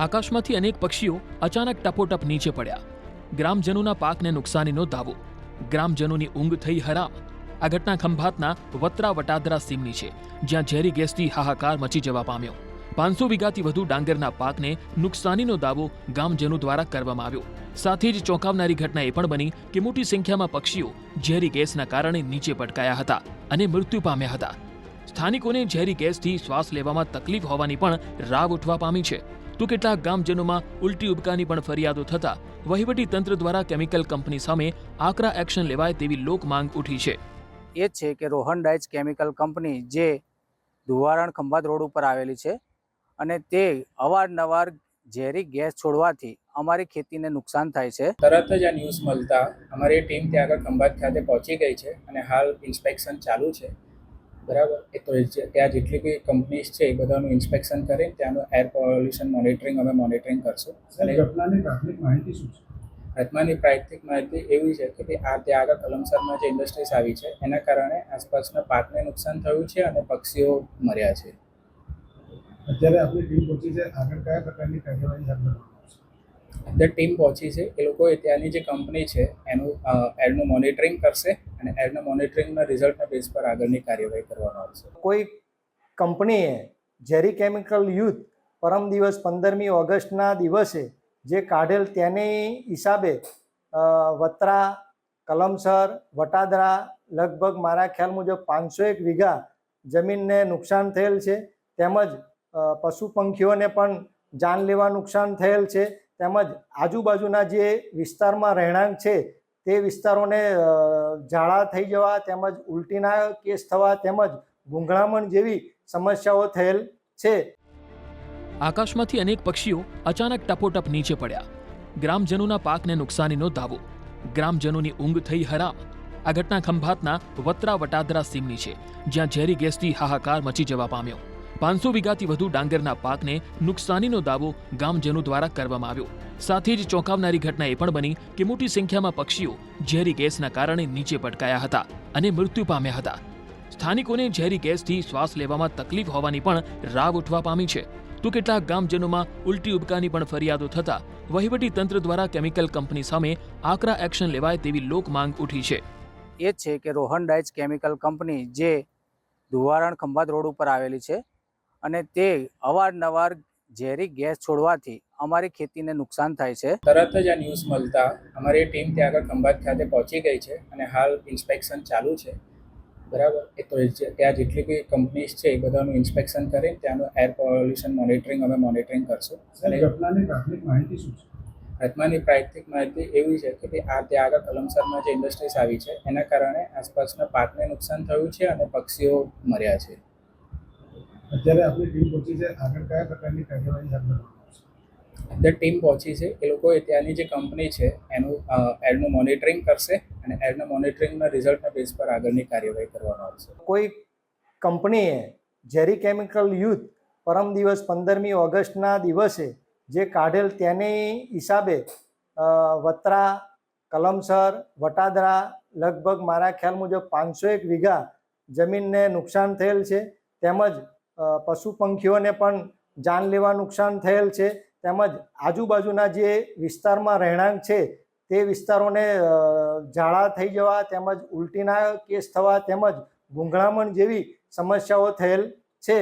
આકાશમાંથી અનેક પક્ષીઓ અચાનક ટપોટપ નીચે પડ્યા. ગ્રામજનોના પાકને નુકસાનીનો દાવો. ગ્રામજનોની ઊંઘ થઈ હરામ. આ ઘટના ખંભાતના વત્રા વટાદરા સીમની છે, જ્યાં ઝેરી ગેસથી હાહાકાર મચી જવા પામ્યો. 500 વીઘાથી વધુ ડાંગરના પાકને નુકસાનીનો દાવો ગામજનો દ્વારા કરવામાં આવ્યો. સાથે જ ચોંકાવનારી ઘટના એ પણ બની કે મોટી સંખ્યામાં પક્ષીઓ ઝેરી ગેસના કારણે નીચે પટકાયા હતા અને મૃત્યુ પામ્યા હતા. સ્થાનિકોને ઝેરી ગેસથી શ્વાસ લેવામાં તકલીફ હોવાની પણ રાવ ઉઠવા પામી છે. તો કેટલાક ગામજનોમાં ઉલટી ઉબકાની પણ ફરિયાદો થતા વહીવટી તંત્ર દ્વારા કેમિકલ કંપની સામે આકરા એક્શન લેવાય તેવી લોક માંગ ઉઠી છે. એ જ છે કે રોહન ડાઇચ કેમિકલ કંપની જે ધુવારણ ખંભાત રોડ ઉપર આવેલી છે અને તે અવારનવાર ઝેરી ગેસ છોડવાથી અમારી ખેતીને નુકસાન થાય છે. તરત જ આ ન્યૂઝ મળતા અમારી ટીમ ત્યાં આગળ ખંભાત ખાતે પહોંચી ગઈ છે અને હાલ ઇન્સ્પેક્શન ચાલુ છે. બરાબર, એ તો ત્યાં જેટલી બી કંપનીઝ છે એ બધાનું ઇન્સ્પેક્શન કરી ત્યાંનું એર પોલ્યુશન મોનિટરિંગ અમે મોનિટરિંગ કરશું. અને ઘટનાની પ્રાથમિક માહિતી શું છે? ઘટનાની પ્રાથમિક માહિતી એવી છે કે આ ત્યાં આગળ કલમસરમાં જે ઇન્ડસ્ટ્રીઝ આવી છે એના કારણે આસપાસના પાકને નુકસાન થયું છે અને પક્ષીઓ મર્યા છે. અત્યારે આપણી ટીમ પહોંચી છે, આગળ કયા પ્રકારની કાર્યવાહી હાથ ધરવામાં આવશે? અત્યારે ટીમ પહોંચી છે, એ લોકોએ ત્યાંની જે કંપની છે એનું મોનિટરિંગ કરશે અને એના મોનિટરિંગના રિઝલ્ટના બેઝ પર આગળની કાર્યવાહી કરવામાં આવશે. કોઈ કંપનીએ ઝેરી કેમિકલ યુદ્ધ પરમ દિવસ 15મી ઓગસ્ટના દિવસે જે કાઢેલ તેની હિસાબે વત્રા, કલમસર, વટાદરા લગભગ મારા ખ્યાલ મુજબ 501 વીઘા જમીનને નુકસાન થયેલ છે. તેમજ પશુ પંખીઓને પણ જાનલેવા નુકસાન થયેલ છે. તેમજ આજુબાજુના જે વિસ્તારમાં રહેણાંક છે તે વિસ્તારોને ઝાડા થઈ જવા તેમજ ઉલટીના કેસ થવા તેમજ ગૂંગળામણ જેવી સમસ્યાઓ થયેલ છે. આકાશમાંથી અનેક પક્ષીઓ અચાનક ટપોટપ નીચે પડ્યા. ગ્રામજનોના પાકને નુકસાનીનો દાવો. ગ્રામજનોની ઊંઘ થઈ હરામ. આ ઘટના ખંભાતના વત્રા વટાદરા સીમની છે, જ્યાં ઝેરી ગેસથી હાહાકાર મચી જવા પામ્યો. 500 વીઘાથી વધુ ડાંગરના પાકને નુકસાનીનો દાવો ગામજનો દ્વારા કરવામાં આવ્યો. સાથે જ ચોંકાવનારી ઘટના એ પણ બની કે મોટી સંખ્યામાં પક્ષીઓ ઝેરી ગેસના કારણે નીચે પટકાયા હતા અને મૃત્યુ પામ્યા હતા. સ્થાનિકોને ઝેરી ગેસથી શ્વાસ લેવામાં તકલીફ હોવાની પણ રાવ ઉઠવા પામી છે. તો કેટલાક ગામજનોમાં ઉલટી ઉબકાની પણ ફરિયાદો થતા વહીવટી તંત્ર દ્વારા કેમિકલ કંપની સામે આકરા એક્શન લેવાય તેવી લોક માંગ ઉઠી છે. એ જ છે કે રોહન ડાઇચ કેમિકલ કંપની જે ધુવારણ ખંભાત રોડ ઉપર આવેલી છે અને તે અવારનવાર ઝેરી ગેસ છોડવાથી અમારી ખેતીને નુકસાન થાય છે. તરત જ આ ન્યૂઝ મળતા અમારી ટીમ ત્યાં આગળ ખંભાત ખાતે પહોંચી ગઈ છે અને હાલ ઇન્સ્પેક્શન ચાલુ છે. બરાબર, એ તો ત્યાં જેટલી બી કંપનીઝ છે એ બધાનું ઇન્સ્પેક્શન કરી ત્યાંનું એર પોલ્યુશન મોનિટરિંગ અમે મોનિટરિંગ કરશું. અને ઘટનાની પ્રાથમિક માહિતી શું છે? ઘટનાની પ્રાથમિક માહિતી એવી છે કે આ ત્યાં આગળ કલમસરમાં જે ઇન્ડસ્ટ્રીઝ આવી છે એના કારણે આસપાસના પાકને નુકસાન થયું છે અને પક્ષીઓ મર્યા છે. અત્યારે આપણી ટીમ પહોંચી છે, આગળ કયા પ્રકારની કાર્યવાહી હાથ ધરવામાં આવશે? અત્યારે ટીમ પહોંચી છે, એ લોકોએ ત્યાંની જે કંપની છે એનું મોનિટરિંગ કરશે અને એના મોનિટરિંગના રિઝલ્ટના બેઝ પર આગળની કાર્યવાહી કરવામાં આવશે. કોઈ કંપનીએ ઝેરી કેમિકલ યુદ્ધ પરમ દિવસ 15મી ઓગસ્ટના દિવસે જે કાઢેલ તેની હિસાબે વત્રા, કલમસર, વટાદરા લગભગ મારા ખ્યાલ મુજબ 501 વીઘા જમીનને નુકસાન થયેલ છે. તેમજ પશુ પંખીઓને પણ જાનલેવા નુકસાન થયેલ છે. તેમજ આજુબાજુના જે વિસ્તારમાં રહેણાંક છે તે વિસ્તારોને ઝાડા થઈ જવા તેમજ ઉલટીના કેસ થવા તેમજ ગૂંગળામણ જેવી સમસ્યાઓ થયેલ છે.